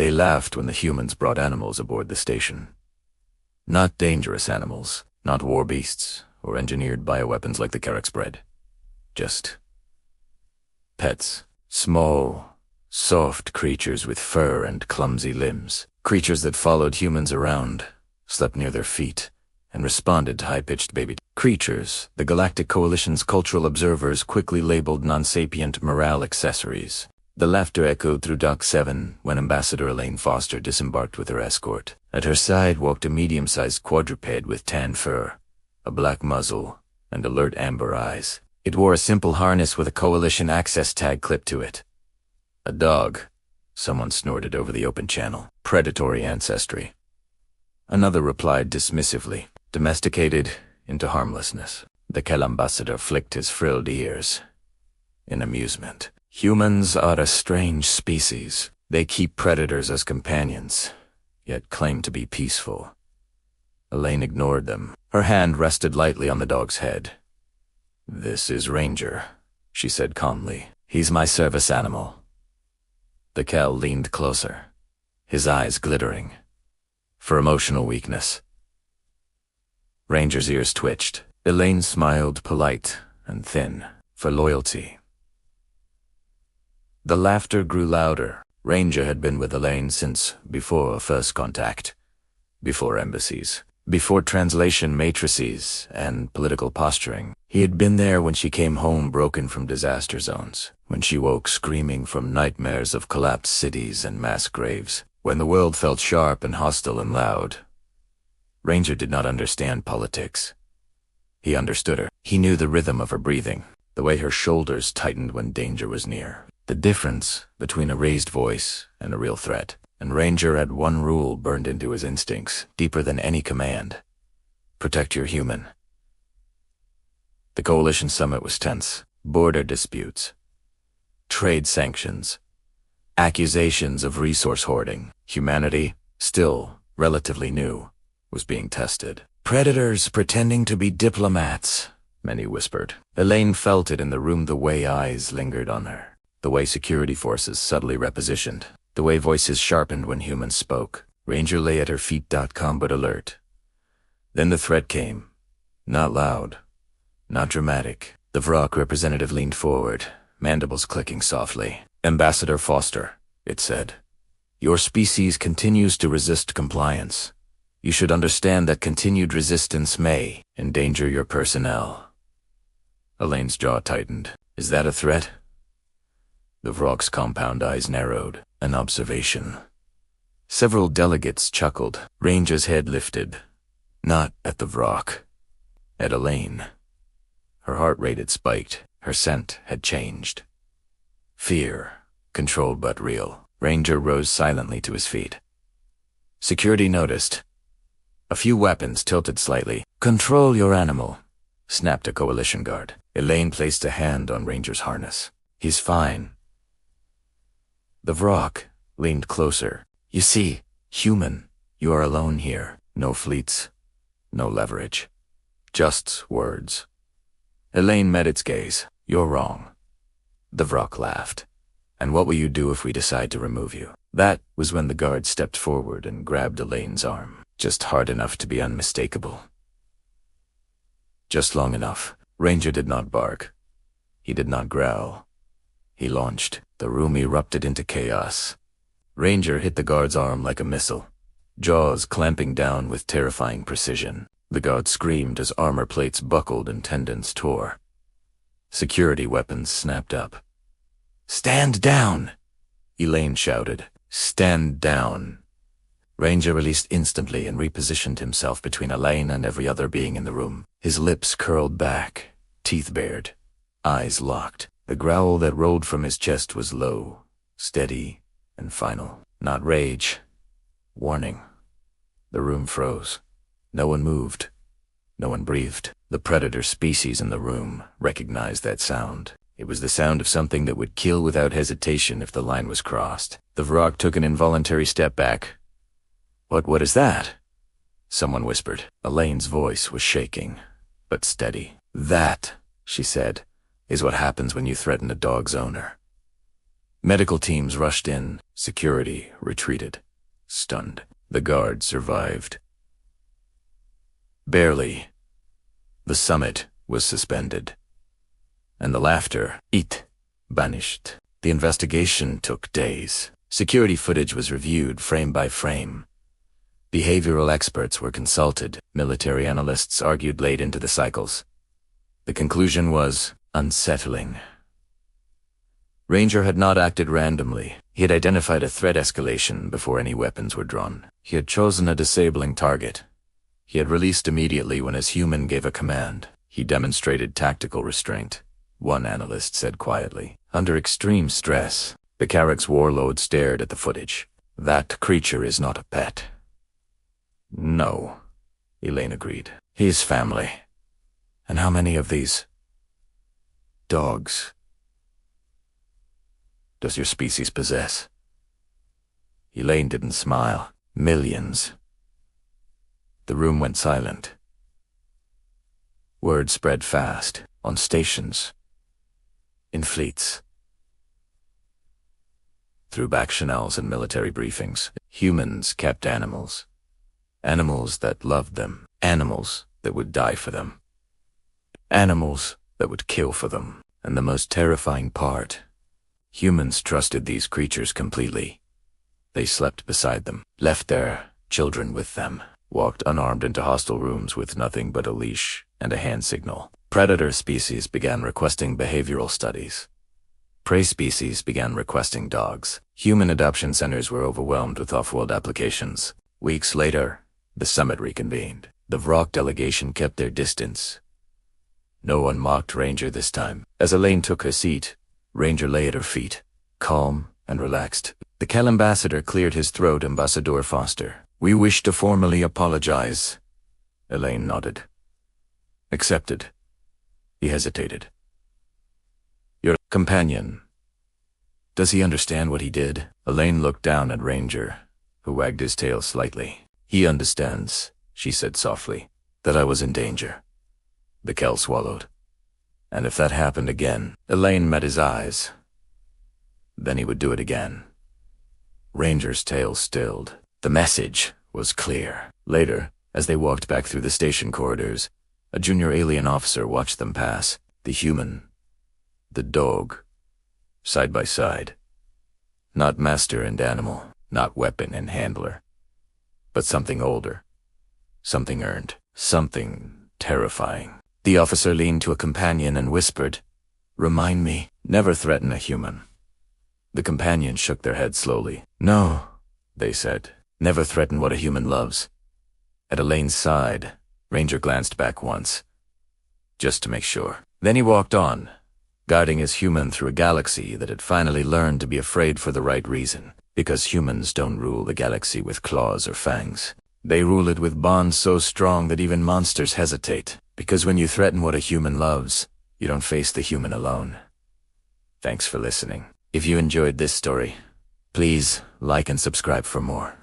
They laughed when the humans brought animals aboard the station. Not dangerous animals, not war beasts, or engineered bioweapons like the Carrack's bred. Just pets. Small, soft creatures with fur and clumsy limbs. Creatures that followed humans around, slept near their feet, and responded to high-pitched baby creatures the Galactic Coalition's cultural observers quickly labeled non-sapient morale accessories. The laughter echoed through Dock 7 when Ambassador Elaine Foster disembarked with her escort. At her side walked a medium-sized quadruped with tan fur, a black muzzle, and alert amber eyes. It wore a simple harness with a Coalition access tag clipped to it. A dog, someone snorted over the open channel. Predatory ancestry. Another replied dismissively, domesticated into harmlessness. The Kel ambassador flicked his frilled ears in amusement. Humans are a strange species. They keep predators as companions, yet claim to be peaceful. Elaine ignored them. Her hand rested lightly on the dog's head. "This is Ranger," she said calmly. "He's my service animal." The Kel leaned closer, his eyes glittering. For emotional weakness. Ranger's ears twitched. Elaine smiled, polite and thin. For loyalty. The laughter grew louder. Ranger had been with Elaine since before first contact, before embassies, before translation matrices and political posturing. He had been there when she came home broken from disaster zones, when she woke screaming from nightmares of collapsed cities and mass graves, when the world felt sharp and hostile and loud. Ranger did not understand politics. He understood her. He knew the rhythm of her breathing, the way her shoulders tightened when danger was near, the difference between a raised voice and a real threat. And Ranger had one rule burned into his instincts, deeper than any command. Protect your human. The Coalition summit was tense. Border disputes. Trade sanctions. Accusations of resource hoarding. Humanity, still relatively new, was being tested. Predators pretending to be diplomats, many whispered. Elaine felt it in the room, the way eyes lingered on her, the way security forces subtly repositioned, the way voices sharpened when humans spoke. Ranger lay at her feet, calm but alert. Then the threat came. Not loud, not dramatic. The Vrock representative leaned forward, mandibles clicking softly. "Ambassador Foster," it said, "your species continues to resist compliance. You should understand that continued resistance may endanger your personnel." Elaine's jaw tightened. "Is that a threat?" The Vrock's compound eyes narrowed. An observation. Several delegates chuckled. Ranger's head lifted. Not at the Vrock. At Elaine. Her heart rate had spiked. Her scent had changed. Fear, controlled but real. Ranger rose silently to his feet. Security noticed. A few weapons tilted slightly. "Control your animal," snapped a Coalition guard. Elaine placed a hand on Ranger's harness. "He's fine." The Vrock leaned closer. "You see, human, you are alone here. No fleets, no leverage. Just words." Elaine met its gaze. "You're wrong." The Vrock laughed. "And what will you do if we decide to remove you?" That was when the guard stepped forward and grabbed Elaine's arm. Just hard enough to be unmistakable. Just long enough. Ranger did not bark. He did not growl. He launched. The room erupted into chaos. Ranger hit the guard's arm like a missile, jaws clamping down with terrifying precision. The guard screamed as armor plates buckled and tendons tore. Security weapons snapped up. "Stand down!" Elaine shouted. "Stand down!" Ranger released instantly and repositioned himself between Elaine and every other being in the room. His lips curled back, teeth bared, eyes locked. The growl that rolled from his chest was low, steady, and final. Not rage. Warning. The room froze. No one moved. No one breathed. The predator species in the room recognized that sound. It was the sound of something that would kill without hesitation if the line was crossed. The Vrock took an involuntary step back. What is that?" someone whispered. Elaine's voice was shaking, but steady. "That," she said, "is what happens when you threaten a dog's owner." Medical teams rushed in. Security retreated. Stunned. The guard survived. Barely. The summit was suspended. And the laughter, banished. The investigation took days. Security footage was reviewed frame by frame. Behavioral experts were consulted. Military analysts argued late into the cycles. The conclusion was unsettling. Ranger had not acted randomly. He had identified a threat escalation before any weapons were drawn. He had chosen a disabling target. He had released immediately when his human gave a command. He demonstrated tactical restraint, one analyst said quietly. Under extreme stress, the Carrick's warlord stared at the footage. That creature is not a pet. No, Elaine agreed. He's family. And how many of these dogs does your species possess? Elaine didn't smile. Millions. The room went silent. Word spread fast, on stations, in fleets, through bacchanals and military briefings. Humans kept animals. Animals that loved them. Animals that would die for them. Animals that would kill for them. And the most terrifying part, humans trusted these creatures completely. They slept beside them, left their children with them, walked unarmed into hostile rooms with nothing but a leash and a hand signal. Predator species began requesting behavioral studies. Prey species began requesting dogs. Human adoption centers were overwhelmed with off-world applications. Weeks later, the summit reconvened. The Vrock delegation kept their distance. No one mocked Ranger this time. As Elaine took her seat, Ranger lay at her feet, calm and relaxed. The Kel ambassador cleared his throat. Ambassador Foster, we wish to formally apologize. Elaine nodded. Accepted. He hesitated. Your companion. Does he understand what he did? Elaine looked down at Ranger, who wagged his tail slightly. He understands, she said softly, that I was in danger. The Kel swallowed. And if that happened again, Elaine met his eyes. Then he would do it again. Ranger's tail stilled. The message was clear. Later, as they walked back through the station corridors, a junior alien officer watched them pass. The human, the dog, side by side. Not master and animal, not weapon and handler, but something older, something earned, something terrifying. The officer leaned to a companion and whispered, "Remind me, never threaten a human." The companions shook their heads slowly. "No," they said, "never threaten what a human loves." At Elaine's side, Ranger glanced back once, just to make sure. Then he walked on, guiding his human through a galaxy that had finally learned to be afraid for the right reason. Because humans don't rule the galaxy with claws or fangs. They rule it with bonds so strong that even monsters hesitate. Because when you threaten what a human loves, you don't face the human alone. Thanks for listening. If you enjoyed this story, please like and subscribe for more.